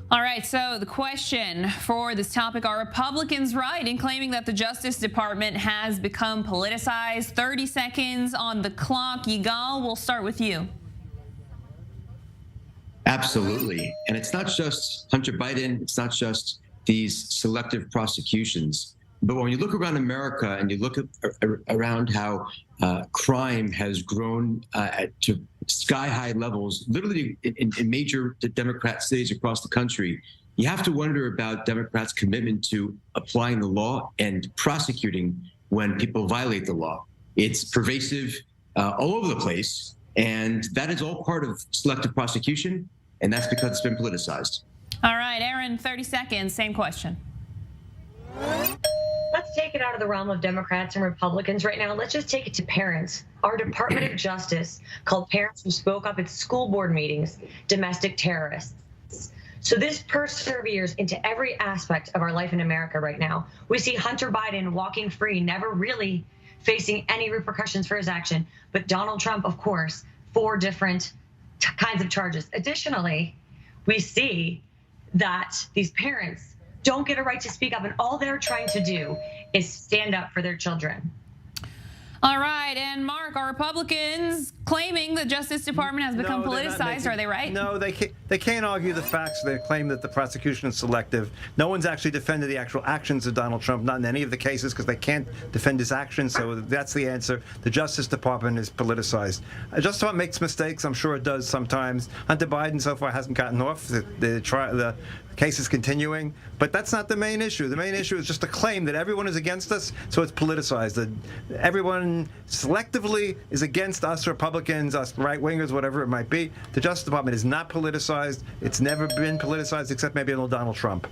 All right, so the question for this topic, are Republicans right in claiming that the Justice Department has become politicized? 30 seconds on the clock. Yigal, we'll start with you. Absolutely. And it's not just Hunter Biden. It's not just these selective prosecutions. But when you look around America and you look around how crime has grown to sky-high levels, literally in major Democrat cities across the country, you have to wonder about Democrats' commitment to applying the law and prosecuting when people violate the law. It's pervasive all over the place, and that is all part of selective prosecution, and that's because it's been politicized. All right, Aaron, 30 seconds, same question. Let's take it out of the realm of Democrats and Republicans right now. Let's just take it to parents. Our Department of Justice called parents who spoke up at school board meetings domestic terrorists. So this perseveres into every aspect of our life in America right now. We see Hunter Biden walking free, never really facing any repercussions for his action. But Donald Trump, of course, 4 different kinds of charges. Additionally, we see that these parents don't get a right to speak up, and all they're trying to do is stand up for their children. All right, and Mark, are Republicans claiming the Justice Department has become politicized? Are they right? No, they can't argue the facts. They claim that the prosecution is selective. No one's actually defended the actual actions of Donald Trump, not in any of the cases, because they can't defend his actions. So that's the answer. The Justice Department is politicized. Justice Department makes mistakes. I'm sure it does sometimes. Hunter Biden so far hasn't gotten off. The case is continuing, but that's not the main issue. The main issue is just a claim that everyone is against us, so it's politicized. That everyone selectively is against us Republicans, us right-wingers, whatever it might be. The Justice Department is not politicized. It's never been politicized, except maybe under Donald Trump.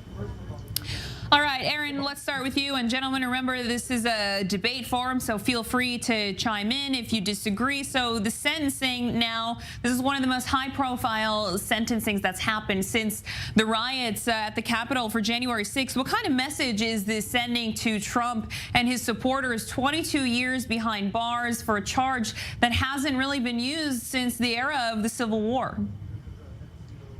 All right, Aaron, let's start with you. And gentlemen, remember, this is a debate forum, so feel free to chime in if you disagree. So the sentencing now, this is one of the most high-profile sentencings that's happened since the riots at the Capitol for January 6th. What kind of message is this sending to Trump and his supporters? 22 years behind bars for a charge that hasn't really been used since the era of the Civil War.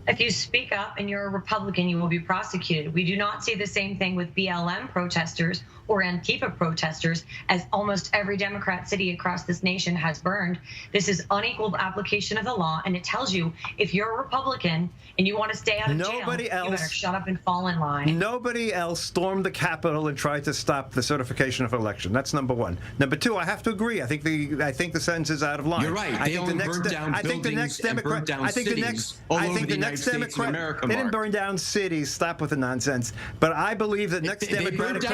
If you speak up and you're a Republican, you will be prosecuted. We do not see the same thing with BLM protesters or Antifa protesters, as almost every Democrat city across this nation has burned. This is unequal application of the law, and it tells you if you're a Republican and you want to stay out of jail, you better shut up and fall in line. Nobody else stormed the Capitol and tried to stop the certification of election. That's number one. Number two, I have to agree. I think the sentence is out of line. You're right. They only burned down buildings and burned down cities all over the United States of America. They didn't burn down cities. Stop with the nonsense. But I believe that next Democratic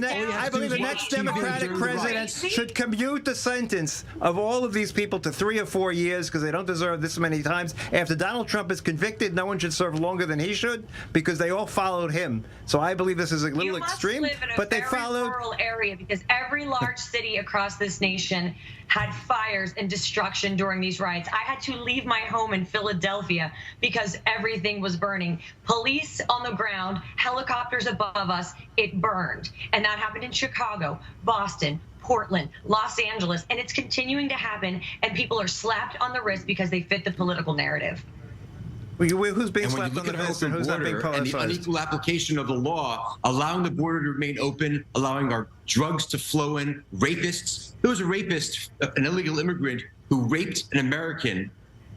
I believe the next Democratic president should commute the sentence of all of these people to 3 or 4 years, because they don't deserve this many times. After Donald Trump is convicted, no one should serve longer than he should, because they all followed him. So I believe this is a little extreme, but they followed. Rural area, because every large city across this nation had fires and destruction during these riots. I had to leave my home in Philadelphia because everything was burning. Police on the ground, helicopters above us, it burned. And that happened in Chicago, Boston, Portland, Los Angeles, and it's continuing to happen, and people are slapped on the wrist because they fit the political narrative. Who's being slapped on the wrist and who's not being politicized? And the unequal application of the law, allowing the border to remain open, allowing our drugs to flow in, rapists. There was a rapist, an illegal immigrant, who raped an American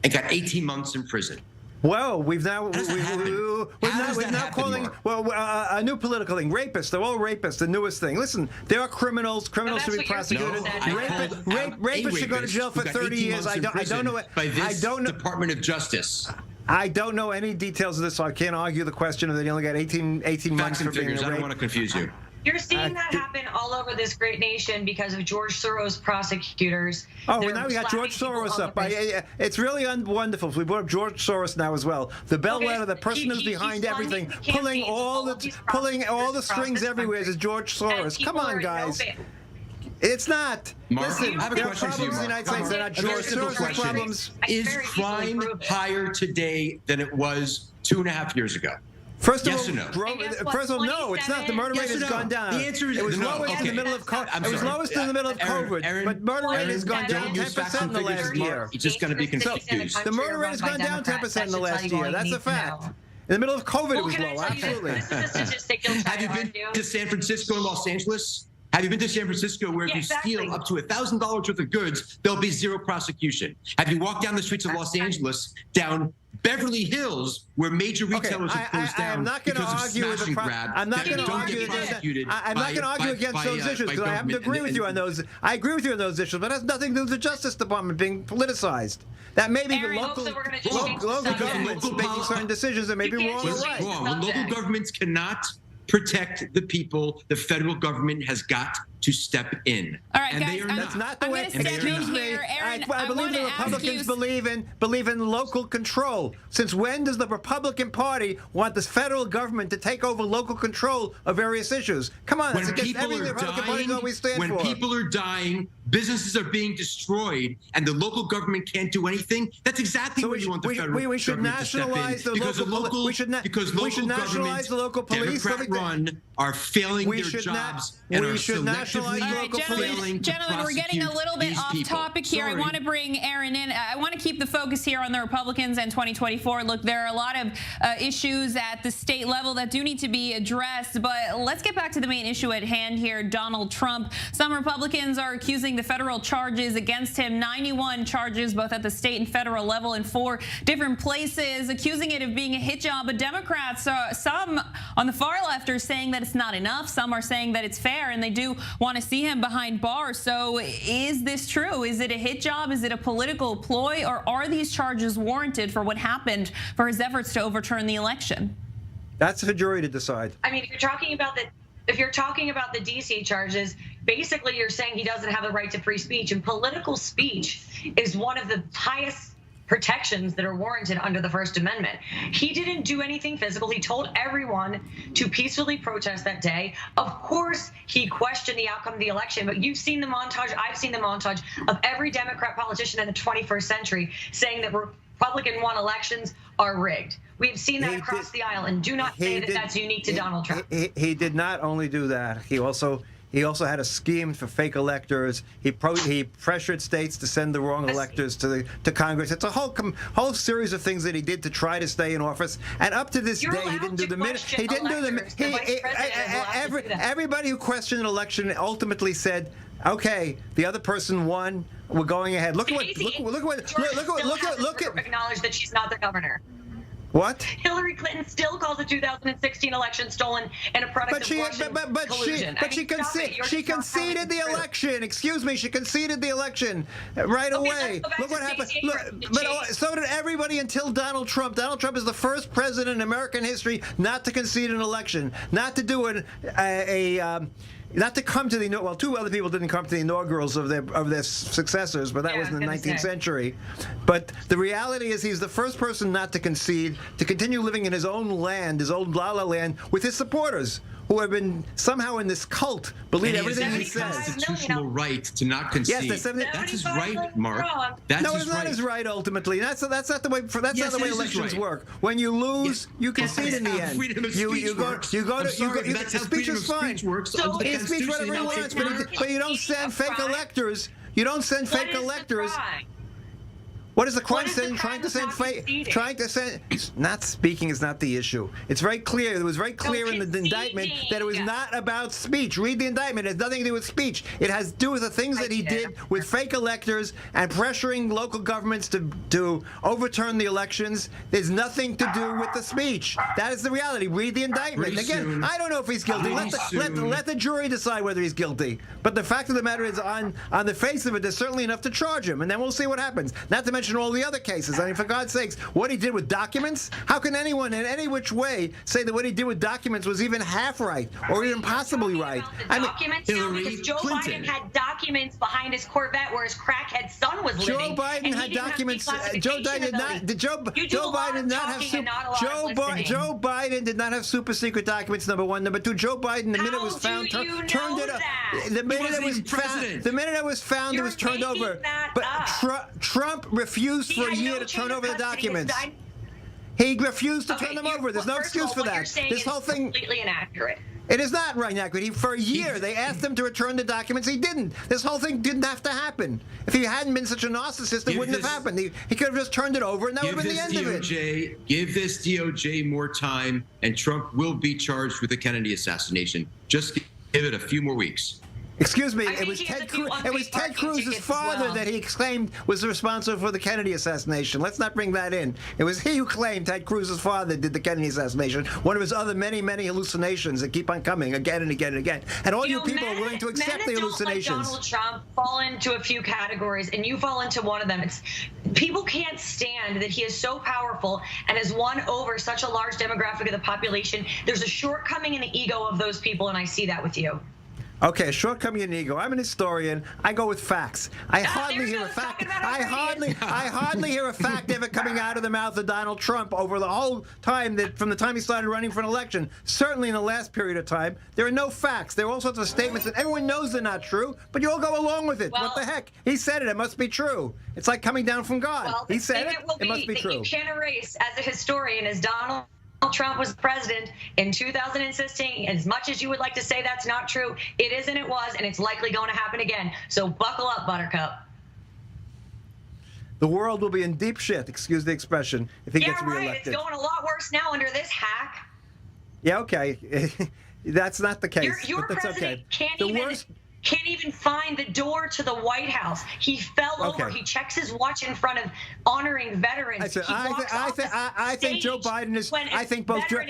and got 18 months in prison. Well, we're now calling a new political thing. Rapists, they're all rapists, the newest thing. Listen, there are criminals should be prosecuted. Rapists should go to jail for 30 years. I don't know. By this Department of Justice. I don't know any details of this, so I can't argue the question of that he only got 18 months for being a rape. I don't want to confuse you. You're seeing that happen all over this great nation because of George Soros prosecutors. Oh, well, now we got George Soros up. It's really wonderful. We brought up George Soros now as well. The bellwether, the person who's behind everything, pulling all the strings everywhere is George Soros. Come on, guys. It's not. Mark, listen, I have a question for you, in the United States. They're not George Soros' problems. Is crime higher today than it was 2.5 years ago? First of all, no, it's not. The murder rate has gone down. The answer is it was lowest in the middle of COVID. It was lowest in the middle of COVID, but murder rate has gone down 10% in the last year. You're just going to be confused. The murder rate has gone down 10% in the last year. That's a fact. In the middle of COVID, it Well, was can I low. tell you Absolutely. this is a statistic you'll try Have you to been argue. to San Francisco and Los Angeles? Have you been to San Francisco where if Yeah, you steal exactly. up to $1,000 worth of goods, there'll be zero prosecution? Have you walked down the streets of Los Angeles, down Beverly Hills, where major retailers have closed down I'm not going to because of argue with smash and the grab I'm not that going to don't argue get against prosecuted I'm not going to argue against those issues because I happen to agree with you on those. I agree with you on those issues, but it has nothing to do with the Justice Department being politicized. That may be the Aaron, local, so we're gonna just change the local subject. governments Local making pol- certain decisions that may be You wrong can't or just right. change Wrong. the When local subject. governments cannot protect the people, the federal government has got to step in. All right, and guys, they are I'm- That's not the I'm way. gonna step Excuse in me. here. Aaron, I I believe wanna the ask Republicans you- believe in local control. Since when does the Republican Party want the federal government to take over local control of various issues? Come on, that's When against people everything the are Republican Party dying, always stand when for. people are dying, businesses are being destroyed, and the local government can't do anything. That's exactly So where you want the federal we should government to step in. nationalize the Because local. We should nationalize the local police. Democrat-run, are failing We their should not- jobs and we are should nationalize selectively All right, local gentlemen, failing to gentlemen, we're getting a prosecute little bit these off people. topic here. I Sorry. want to bring Aaron in. I want to keep the focus here on the Republicans and 2024. Look, there are a lot of issues at the state level that do need to be addressed, but let's get back to the main issue at hand here, Donald Trump. Some Republicans are accusing the federal charges against him, 91 charges, both at the state and federal level in 4 different places, accusing it of being a hit job. But Democrats, some on the far left are saying that it's not enough. Some are saying that it's fair, and they do want to see him behind bars. So is this true? Is it a hit job? Is it a political ploy? Or are these charges warranted for what happened, for his efforts to overturn the election? That's for the jury to decide. I mean, if you're talking about the DC charges, basically you're saying he doesn't have the right to free speech, and political speech is one of the highest protections that are warranted under the First Amendment. He didn't do anything physical. He told everyone to peacefully protest that day. Of course, he questioned the outcome of the election, but you've seen the montage, I've seen the montage of every Democrat politician in the 21st century saying that Republican-won elections are rigged. We've seen that across the aisle, and do not say that that's unique to Donald Trump. He did not only do that. He also had a scheme for fake electors. He pressured states to send the wrong electors to Congress. It's a whole series of things that he did to try to stay in office. And up to this You're day, he didn't do the allowed minute. to He didn't do the question electors. The vice president is allowed to do that. everybody who questioned an election ultimately said, "Okay, the other person won. We're going ahead." Look at acknowledge that she's not the governor. what. Hillary Clinton still calls the 2016 election stolen and a product of Russian collusion. She conceded the election. Excuse me, she conceded the election right away. let's go back Look to what happened. Stacey Look, Abrams. but so did everybody until Donald Trump. Donald Trump is the first president in American history not to concede an election, not to do not to come to the well, 2 other people didn't come to the inaugurals of their successors, but that was in the 19th century. But the reality is he's the first person not to concede, to continue living in his own land, his own la-la land, with his supporters, who have been somehow in this cult, believe And everything he has a says. constitutional right to not concede. Yes, that's his right, Mark. That's No, his it's not right. his right. Ultimately, that's not the way. That's Yes, not the way it is his elections right. work. When you lose, you That's concede in the how end. freedom of You speech go. works. You go I'm to. sorry, that's how Speech freedom is of fine. speech works So under the He can speak whatever he Constitution. wants, Mark, but you don't send fake crime? electors. You don't send What fake is the electors. crime? What is the crime What is the saying? crime of not conceding? Not speaking is not the issue. It's very clear. It was very clear in the conceding. indictment that it was not about speech. Read the indictment. It has nothing to do with speech. It has to do with the things that he did with fake electors and pressuring local governments to overturn the elections. There's nothing to do with the speech. That is the reality. Read the indictment. Pretty Again, soon. I don't know if he's guilty. Pretty soon. Let the jury decide whether he's guilty. But the fact of the matter is, on the face of it, there's certainly enough to charge him, and then we'll see what happens. Not to mention all the other cases. I mean, for God's sakes, what he did with documents? How can anyone in any which way say that what he did with documents was even half right or even possibly right? Documents now, Hillary because Joe Clinton. Biden had documents behind his Corvette where his crackhead son was Joe living. Biden and he had didn't have documents. declassification Joe Biden did not. ability. Joe You do a Joe lot Biden of did not have talking and not a lot of listening. Joe Biden did not have super secret documents. Number one. Number two. Joe Biden, the minute it was found, do you turned know it up. that? The minute wasn't it was even found, president. the minute it was found, it You're was turned making over. that But up. Trump refused He for a had year no to chain turn of over the custody. documents. His He refused to Okay, turn them you- over. There's no first of excuse all, for what you're that. saying This is whole thing. completely inaccurate. It is not right now. For a year, they asked him to return the documents. He didn't. This whole thing didn't have to happen. If he hadn't been such a narcissist, it wouldn't have happened. He could have just turned it over, and that would have been the end of it. Give this DOJ more time, and Trump will be charged with the Kennedy assassination. Just give it a few more weeks. Excuse me, it was Ted Cruz's father that he claimed was responsible for the Kennedy assassination. Let's not bring that in. It was he who claimed Ted Cruz's father did the Kennedy assassination, one of his other many, many hallucinations that keep on coming again and again and again. And all you people are willing to accept the hallucinations. Like Donald Trump fall into a few categories, and you fall into one of them. People can't stand that he is so powerful and has won over such a large demographic of the population. There's a shortcoming in the ego of those people, and I see that with you. Okay, a shortcoming in ego. I'm an historian. I go with facts. I hardly hear a fact. I hardly hear a fact ever coming out of the mouth of Donald Trump over the whole time from the time he started running for an election. Certainly in the last period of time, there are no facts. There are all sorts of statements that everyone knows they're not true, but you all go along with it. Well, what the heck? He said it. It must be true. It's like coming down from God. Well, he said it. It must be true. You can't erase as a historian as Donald Trump was president in 2016. As much as you would like to say that's not true, it is and it was, and it's likely going to happen again. So buckle up, Buttercup. The world will be in deep shit, excuse the expression, if he gets reelected. Yeah, right. It's going a lot worse now under this hack. Yeah, okay. That's not the case. Your but that's president okay. can't even find the door to the White House. He fell over. He checks his watch in front of honoring veterans. I think Joe Biden is. I think both Joe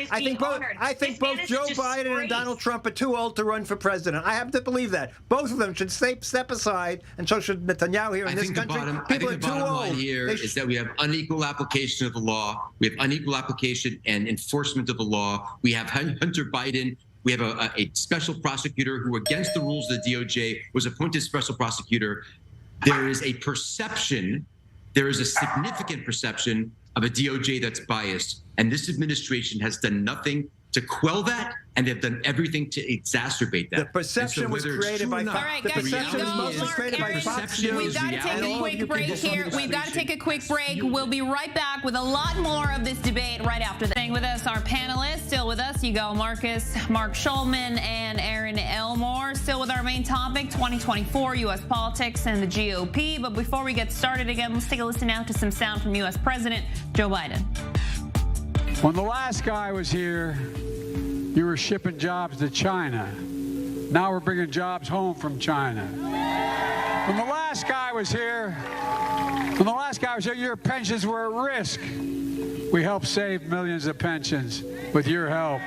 Biden and Donald Trump are too old to run for president. I happen to believe that both of them should step aside, and so should Netanyahu here in this country. People are too old. Line here is that we have unequal application of the law. We have unequal application and enforcement of the law. We have Hunter Biden. We have a special prosecutor who, against the rules of the DOJ, was appointed special prosecutor. There is a perception, there is a significant perception of a DOJ that's biased. And this administration has done nothing to quell that, and they've done everything to exacerbate that. The perception was created by All right, guys, We've got to take a quick break here. We've got to take a quick break. We'll be right back with a lot more of this debate right after that. Staying with us, our panelists. Still with us, Yigal Marcus, Marc Schulman, and Aaron Elmore. Still with our main topic, 2024 U.S. politics and the GOP. But before we get started again, let's take a listen now to some sound from U.S. President Joe Biden. When the last guy was here, you were shipping jobs to China. Now we're bringing jobs home from China. When the last guy was here, your pensions were at risk. We helped save millions of pensions with your help.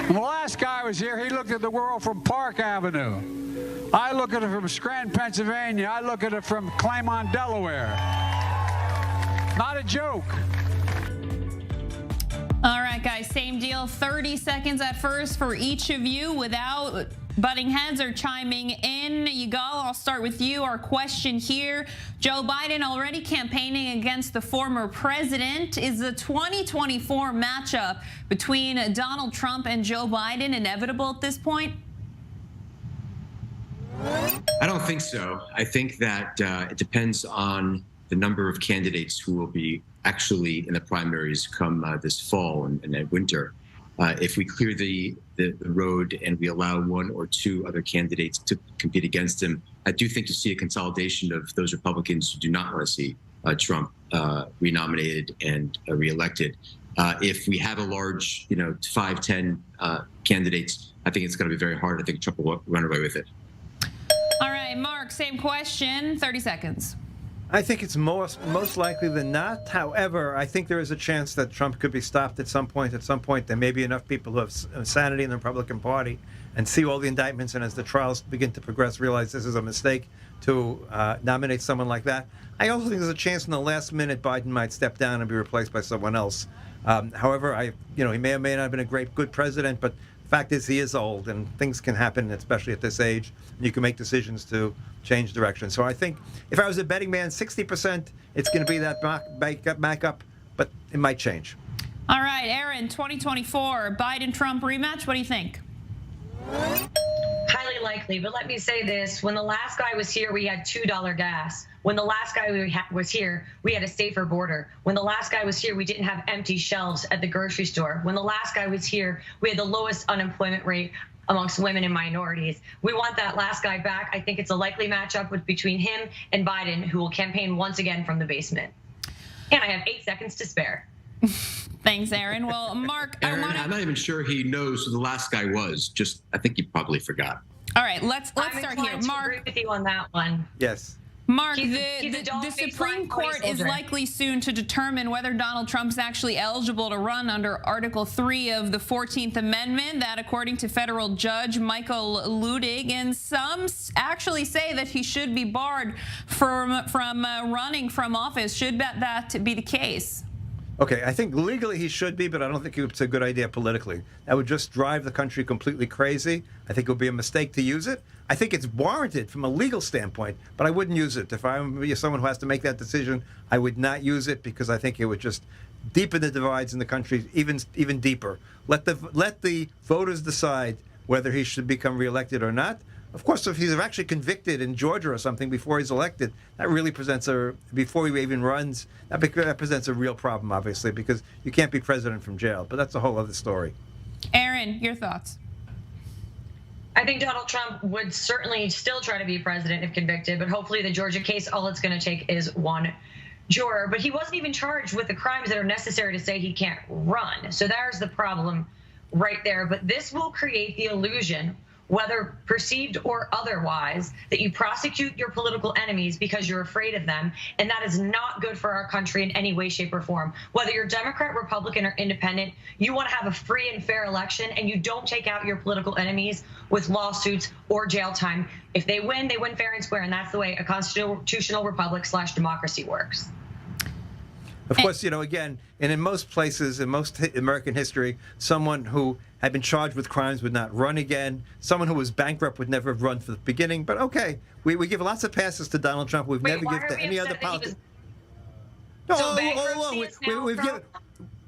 When the last guy was here, he looked at the world from Park Avenue. I look at it from Scranton, Pennsylvania. I look at it from Claremont, Delaware. Not a joke. All right, guys, same deal. 30 seconds at first for each of you without butting heads or chiming in. Yigal, I'll start with you. Our question here, Joe Biden already campaigning against the former president. Is the 2024 matchup between Donald Trump and Joe Biden inevitable at this point? I don't think so. I think that it depends on the number of candidates who will be actually in the primaries come this fall and winter. If we clear the road and we allow one or two other candidates to compete against him, I do think you'll see a consolidation of those Republicans who do not want to see Trump renominated and reelected. If we have a large, 5, 10 candidates, I think it's going to be very hard. I think Trump will run away with it. All right, Mark, same question, 30 seconds. I think it's most likely than not. However, I think there is a chance that Trump could be stopped at some point. At some point, there may be enough people who have sanity in the Republican Party and see all the indictments, and as the trials begin to progress, realize this is a mistake to nominate someone like that. I also think there's a chance in the last minute Biden might step down and be replaced by someone else. However, he may or may not have been a good president, but the fact is he is old, and things can happen, especially at this age, and you can make decisions to change direction. So I think if I was a betting man, 60%, it's going to be that backup, but it might change. All right, Aaron, 2024 Biden-Trump rematch, what do you think? Highly likely, but let me say this. When the last guy was here, we had $2 gas. When the last guy was here, we had a safer border. When the last guy was here, we didn't have empty shelves at the grocery store. When the last guy was here, we had the lowest unemployment rate amongst women and minorities. We want that last guy back. I think it's a likely matchup between him and Biden, who will campaign once again from the basement. And I have 8 seconds to spare. Thanks, Aaron. Well, Mark, Aaron, I'm not even sure he knows who the last guy was. I think he probably forgot. All right, let's start here. I'm Mark, agree with you on that one. Yes. Mark, He's a the dog-faced Supreme lying Court is soldier. likely soon to determine whether Donald Trump's actually eligible to run under Article 3 of the 14th Amendment. That, according to federal judge Michael Ludig, and some actually say that he should be barred from running from office. Should that be the case? Okay, I think legally he should be, but I don't think it's a good idea politically. That would just drive the country completely crazy. I think it would be a mistake to use it. I think it's warranted from a legal standpoint, but I wouldn't use it. If I'm someone who has to make that decision, I would not use it because I think it would just deepen the divides in the country even deeper. Let the voters decide whether he should become reelected or not. Of course, if he's actually convicted in Georgia or something before he's elected, that really presents before he even runs, that presents a real problem, obviously, because you can't be president from jail. But that's a whole other story. Aaron, your thoughts? I think Donald Trump would certainly still try to be president if convicted, but hopefully the Georgia case, all it's going to take is one juror. But he wasn't even charged with the crimes that are necessary to say he can't run. So there's the problem right there. But this will create the illusion, whether perceived or otherwise, that you prosecute your political enemies because you're afraid of them, and that is not good for our country in any way, shape, or form. Whether you're Democrat, Republican, or independent, you want to have a free and fair election, and you don't take out your political enemies with lawsuits or jail time. If they win fair and square, and that's the way a constitutional republic / democracy works. Of course, again, and in most places, in most American history, someone who had been charged with crimes would not run again. Someone who was bankrupt would never have run from the beginning. But okay, we give lots of passes to Donald Trump. We've never given to any other politician.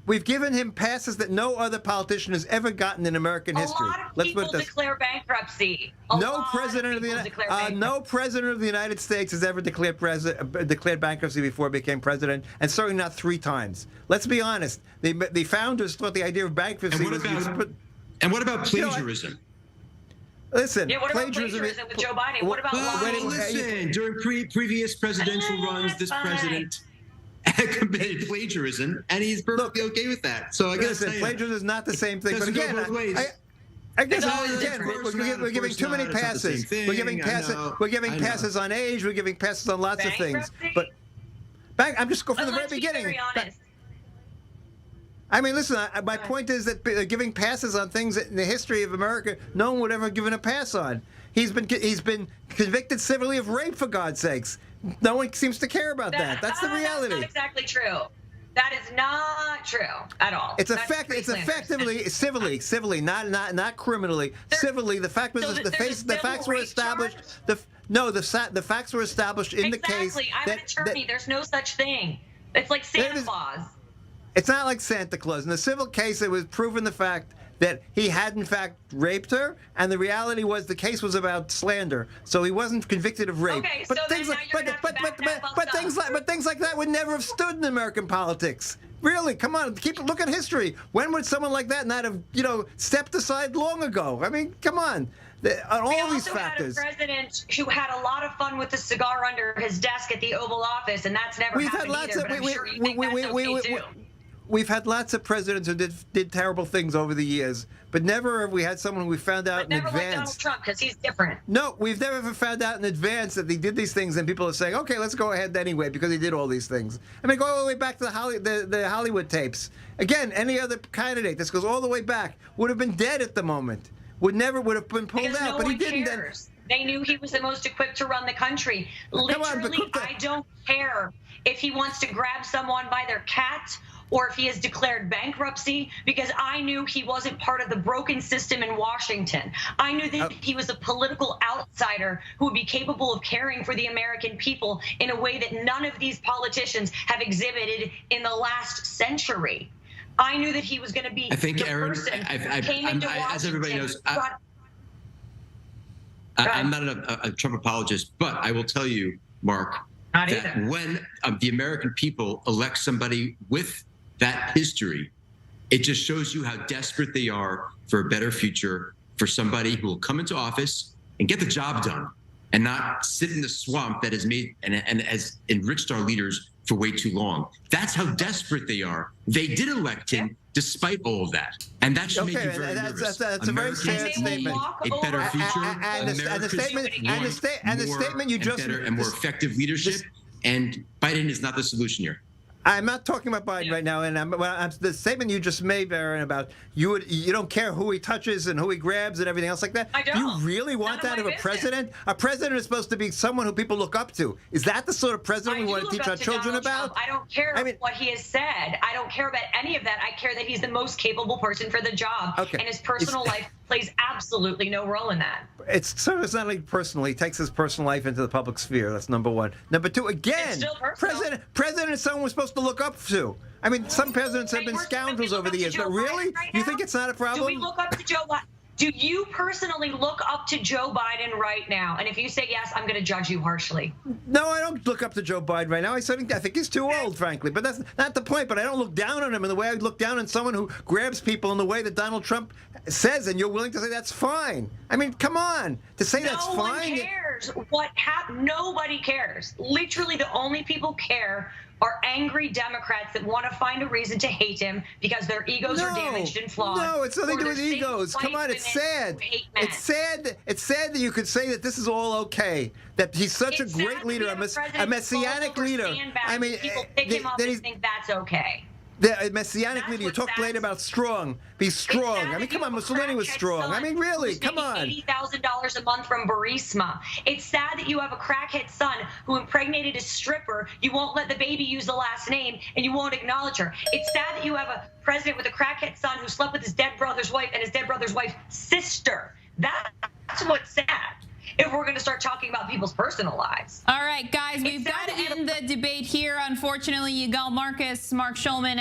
We've given him passes that no other politician has ever gotten in American history. A lot of people declare bankruptcy. No president of the United States has ever declared bankruptcy before he became president, and certainly not 3 times. Let's be honest. The founders thought the idea of bankruptcy And what about plagiarism? Listen, what about plagiarism with Joe Biden? What about listen, during previous presidential runs, this president committed plagiarism, and he's perfectly okay with that. So I guess plagiarism is not the same thing. But again, I guess we're giving too many passes. We're giving passes on age. We're giving passes on lots of things. But I'm just going from the very beginning. I mean, listen, my point is that giving passes on things in the history of America, no one would ever have given a pass on. He's been convicted civilly of rape, for God's sakes. No one seems to care about that. That's the reality. That's not exactly true. That is not true at all. It's effectively civilly, not criminally. Civilly, the fact was the facts were established. The facts were established in the case. Exactly. I'm an attorney. There's no such thing. It's like Santa Claus. It's not like Santa Claus. In the civil case, it was proven the fact that he had in fact raped her, and the reality was the case was about slander, so he wasn't convicted of rape. Okay, but so things like that would never have stood in American politics. Really, come on, look at history. When would someone like that not have, stepped aside long ago? I mean, come on. All these factors. We also had a president who had a lot of fun with a cigar under his desk at the Oval Office, and that's never happened either. But I'm sure you think that's okay too. We've had lots of presidents who did terrible things over the years, but never have we had someone who we found out in advance. Never like Donald Trump, because he's different. No, we've never ever found out in advance that they did these things, and people are saying, okay, let's go ahead anyway, because he did all these things. I mean, go all the way back to the Hollywood tapes. Again, any other candidate, this goes all the way back, would have been dead at the moment. Would have been pulled out, but he didn't. They knew he was the most equipped to run the country. Literally, I don't care if he wants to grab someone by their cat or if he has declared bankruptcy, because I knew he wasn't part of the broken system in Washington. I knew that he was a political outsider who would be capable of caring for the American people in a way that none of these politicians have exhibited in the last century. I knew that he was going to be I think, the Aaron, person who came into Washington. as everybody knows, I'm not a Trump apologist, but I will tell you, Mark, Not that either. when the American people elect somebody with that history, it just shows you how desperate they are for a better future, for somebody who will come into office and get the job done and not sit in the swamp that has made and has enriched our leaders for way too long. That's how desperate they are. They did elect him despite all of that. And that should make you very nervous. That's a very Americans sad need statement. a better future. And the statement you just better and more effective leadership. And Biden is not the solution here. I'm not talking about Biden right now, and the statement you just made, Aaron, about you don't care who he touches and who he grabs and everything else like that. I don't. You really want that of a president? A president is supposed to be someone who people look up to. Is that the sort of president we want to teach our children about? I don't care what he has said. I don't care about any of that. I care that he's the most capable person for the job, and his personal life plays absolutely no role in that. It's not only personal. He takes his personal life into the public sphere. That's number one. Number two, again, It's still personal. president is someone we're supposed to look up to. I mean, some presidents have been scoundrels over the years, but really, you think it's not a problem? Do we look up to Joe Biden? Do you personally look up to Joe Biden right now? And if you say yes, I'm going to judge you harshly. No, I don't look up to Joe Biden right now. I think he's too old, frankly. But that's not the point. But I don't look down on him in the way I would look down on someone who grabs people in the way that Donald Trump says, and you're willing to say that's fine. I mean, come on. To say that's fine. No one cares what happened. Nobody cares. Literally, the only people care are angry Democrats that want to find a reason to hate him because their egos are damaged and flawed. No, it's nothing to do with their egos. safe Come on, white it's sad. women who hate men. It's sad that you could say that this is all okay. That he's such It's a sad great that leader, we have a president messianic who falls over leader. sandbags I mean, and people pick him up and think that's okay. The messianic That's leader. You what's talk sad. later about strong. Be strong. I mean, come on, Mussolini was strong. I mean, really, come on. $80,000 a month from Burisma. It's sad that you have a crackhead son who impregnated a stripper. You won't let the baby use the last name, and you won't acknowledge her. It's sad that you have a president with a crackhead son who slept with his dead brother's wife and his dead brother's wife's sister. That's what's sad. If we're going to start talking about people's personal lives. All right, guys, we've got to end the debate here. Unfortunately, Yigal Marcus, Marc Schulman,